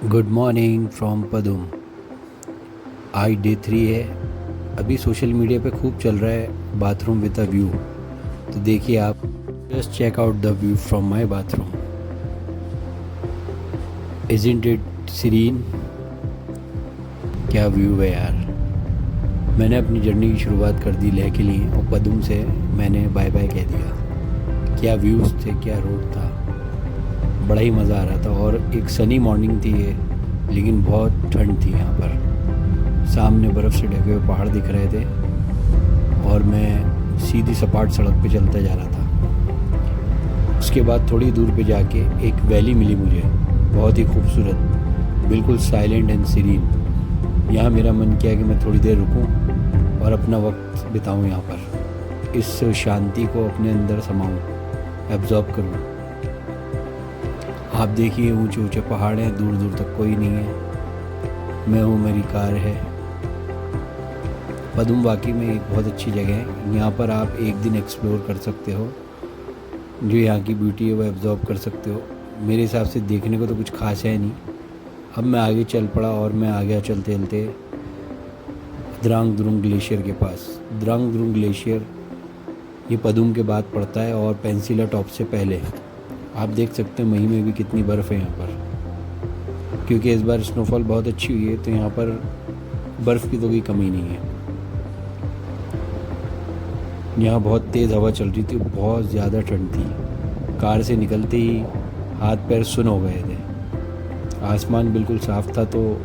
Good morning from पदुम। आज day 3 है। अभी सोशल मीडिया पे खूब चल रहा है बाथरूम विद अ व्यू। तो देखिए आप, just check out the view from my bathroom. Isn't it serene? क्या व्यू है यार। मैंने अपनी जर्नी की शुरुआत कर दी लेह के लिए और पदुम से मैंने बाय बाय कह दिया। क्या व्यूज़ थे, क्या रोड था, बड़ा ही मज़ा आ रहा था। और एक सनी मॉर्निंग थी ये, लेकिन बहुत ठंड थी यहाँ पर। सामने बर्फ़ से ढके हुए पहाड़ दिख रहे थे और मैं सीधी सपाट सड़क पे चलता जा रहा था। उसके बाद थोड़ी दूर पे जाके एक वैली मिली मुझे, बहुत ही खूबसूरत, बिल्कुल साइलेंट एंड सीरीन। यहाँ मेरा मन किया कि मैं थोड़ी देर रुकूं और अपना वक्त बिताऊं यहाँ पर, इस शांति को अपने अंदर समाऊं, एब्जॉर्ब करूं। आप देखिए ऊंचे ऊंचे पहाड़ हैं, दूर दूर तक कोई नहीं है। मैं हूँ, मेरी कार है। पदुम वाकई में एक बहुत अच्छी जगह है। यहाँ पर आप एक दिन एक्सप्लोर कर सकते हो, जो यहाँ की ब्यूटी है वो एब्जॉर्ब कर सकते हो। मेरे हिसाब से देखने को तो कुछ खास है नहीं। अब मैं आगे चल पड़ा और मैं आ गया चलते चलते द्रांग द्रुंग ग्लेशियर के पास। द्रांग द्रुंग ग्लेशियर ये पदुम के बाद पड़ता है और पेंसिला टॉप से पहले। आप देख सकते हैं मई में भी कितनी बर्फ़ है यहाँ पर, क्योंकि इस बार स्नोफॉल बहुत अच्छी हुई है, तो यहाँ पर बर्फ़ की तो कोई कमी नहीं है। यहाँ बहुत तेज़ हवा चल रही थी, बहुत ज़्यादा ठंड थी। कार से निकलते ही हाथ पैर सुन हो गए थे। आसमान बिल्कुल साफ़ था, तो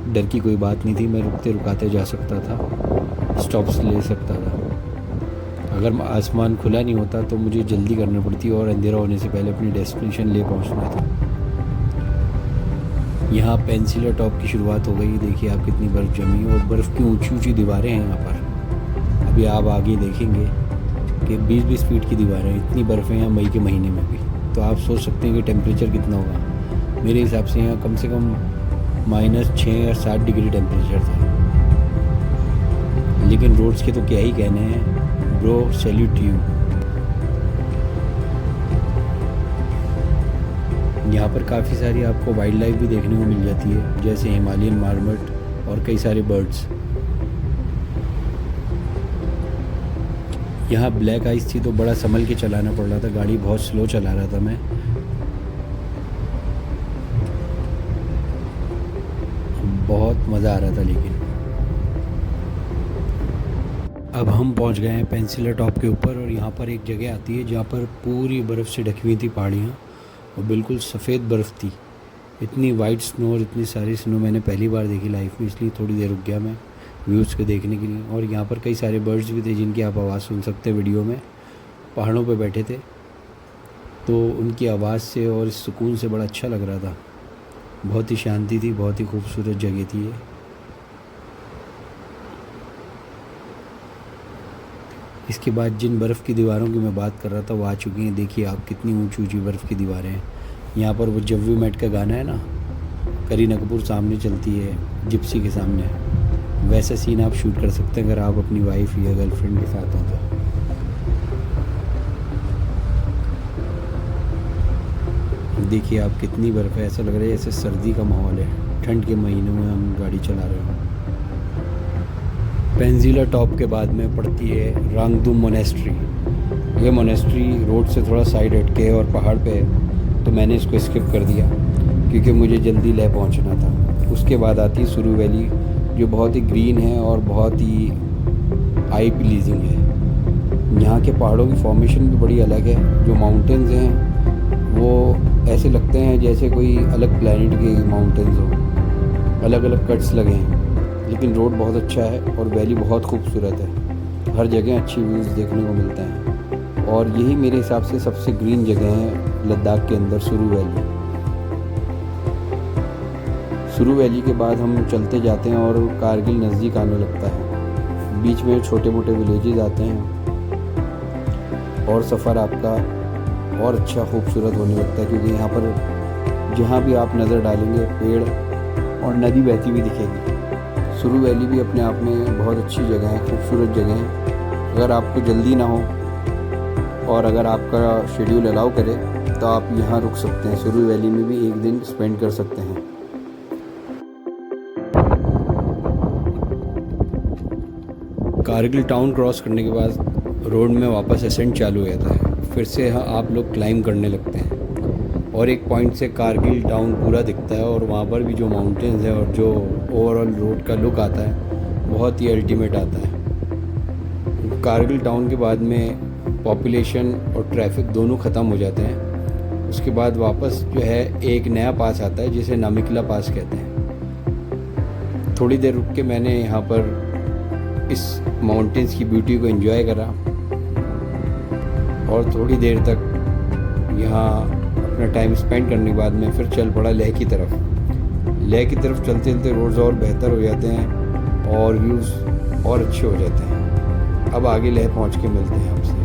डर की कोई बात नहीं थी। मैं रुकते रुकाते जा सकता था, स्टॉप्स ले सकता था। अगर आसमान खुला नहीं होता तो मुझे जल्दी करनी पड़ती और अंधेरा होने से पहले अपनी डेस्टिनेशन ले पहुंचना था। यहाँ पेंसिला टॉप की शुरुआत हो गई। देखिए आप, कितनी बर्फ़ जमी और बर्फ़ की ऊंची ऊंची दीवारें हैं यहाँ पर। अभी आप आगे देखेंगे कि 20-20 फीट की दीवारें हैं। इतनी बर्फ़ है यहाँ मई के महीने में भी। तो आप सोच सकते हैं कि टेम्परेचर कितना होगा। मेरे हिसाब से यहाँ कम से कम -6 या 7 डिग्री टेम्परेचर था। लेकिन रोड्स के तो क्या ही कहने हैं ब्रो, सैल्यूट यू। यहाँ पर काफ़ी सारी आपको वाइल्ड लाइफ भी देखने को मिल जाती है, जैसे हिमालयन मार्मट और कई सारे बर्ड्स। यहाँ ब्लैक आइस थी तो बड़ा संभल के चलाना पड़ रहा था, गाड़ी बहुत स्लो चला रहा था मैं। बहुत मज़ा आ रहा था। लेकिन अब हम पहुंच गए हैं पेंसिला टॉप के ऊपर और यहाँ पर एक जगह आती है जहाँ पर पूरी बर्फ़ से ढकी हुई थी पहाड़ियाँ और बिल्कुल सफ़ेद बर्फ़ थी। इतनी वाइट स्नो और इतनी सारी स्नो मैंने पहली बार देखी लाइफ में, इसलिए थोड़ी देर रुक गया मैं व्यूज़ को देखने के लिए। और यहाँ पर कई सारे बर्ड्स भी थे जिनकी आप आवाज़ सुन सकते हैं वीडियो में। पहाड़ों पर बैठे थे तो उनकी आवाज़ से और इस सुकून से बड़ा अच्छा लग रहा था। बहुत ही शांति थी, बहुत ही खूबसूरत जगह थी ये। इसके बाद जिन बर्फ़ की दीवारों की मैं बात कर रहा था वो आ चुकी हैं। देखिए आप, कितनी ऊंची ऊंची बर्फ़ की दीवारें हैं। यहाँ पर वो जब वी मेट का गाना है ना, करीना कपूर सामने चलती है जिप्सी के सामने, वैसा सीन आप शूट कर सकते हैं अगर आप अपनी वाइफ या गर्लफ्रेंड के साथ हों तो। देखिए आप, कितनी बर्फ़ है, ऐसा लग रहा है जैसे सर्दी का माहौल है। ठंड के महीनों में हम गाड़ी चला रहे हो। पेंसिला टॉप के बाद में पड़ती है रांगदुम मोनेस्ट्री। ये मोनेस्ट्री रोड से थोड़ा साइड हटके है और पहाड़ पे है, तो मैंने इसको स्किप कर दिया क्योंकि मुझे जल्दी लेह पहुंचना था। उसके बाद आती है सुरु वैली, जो बहुत ही ग्रीन है और बहुत ही आई प्लीजिंग है। यहाँ के पहाड़ों की फॉर्मेशन भी बड़ी अलग है। जो माउंटेन्स हैं वो ऐसे लगते हैं जैसे कोई अलग प्लैनेट के माउंटेन्स हो, अलग अलग कट्स लगे हैं। लेकिन रोड बहुत अच्छा है और वैली बहुत खूबसूरत है। हर जगह अच्छी व्यूज़ देखने को मिलते हैं और यही मेरे हिसाब से सबसे ग्रीन जगह है लद्दाख के अंदर, सुरु वैली। सुरु वैली के बाद हम चलते जाते हैं और कारगिल नज़दीक आने लगता है। बीच में छोटे मोटे विलेजेस आते हैं और सफ़र आपका और अच्छा खूबसूरत होने लगता है, क्योंकि यहाँ पर जहाँ भी आप नज़र डालेंगे पेड़ और नदी बहती हुई दिखेगी। सुरु वैली भी अपने आप में बहुत अच्छी जगह है, खूबसूरत जगह है। अगर आपको जल्दी ना हो और अगर आपका शेड्यूल अलाउ करे तो आप यहाँ रुक सकते हैं। सुरु वैली में भी एक दिन स्पेंड कर सकते हैं। कारगिल टाउन क्रॉस करने के बाद रोड में वापस असेंट चालू हो जाता है, फिर से आप लोग क्लाइंब करने लगते हैं और एक पॉइंट से कारगिल टाउन पूरा दिखता है और वहाँ पर भी जो माउंटेन्स है और जो ओवरऑल रोड का लुक आता है बहुत ही अल्टीमेट आता है। कारगिल टाउन के बाद में पॉपुलेशन और ट्रैफिक दोनों ख़त्म हो जाते हैं। उसके बाद वापस जो है एक नया पास आता है जिसे नामिकला पास कहते हैं। थोड़ी देर रुक के मैंने यहाँ पर इस माउंटेन्स की ब्यूटी को एंजॉय करा और थोड़ी देर तक यहाँ अपना टाइम स्पेंड करने के बाद मैं फिर चल पड़ा लेह की तरफ। लेह की तरफ चलते चलते रोड्स और बेहतर हो जाते हैं और व्यूज़ और अच्छे हो जाते हैं। अब आगे लेह पहुँच के मिलते हैं आपसे।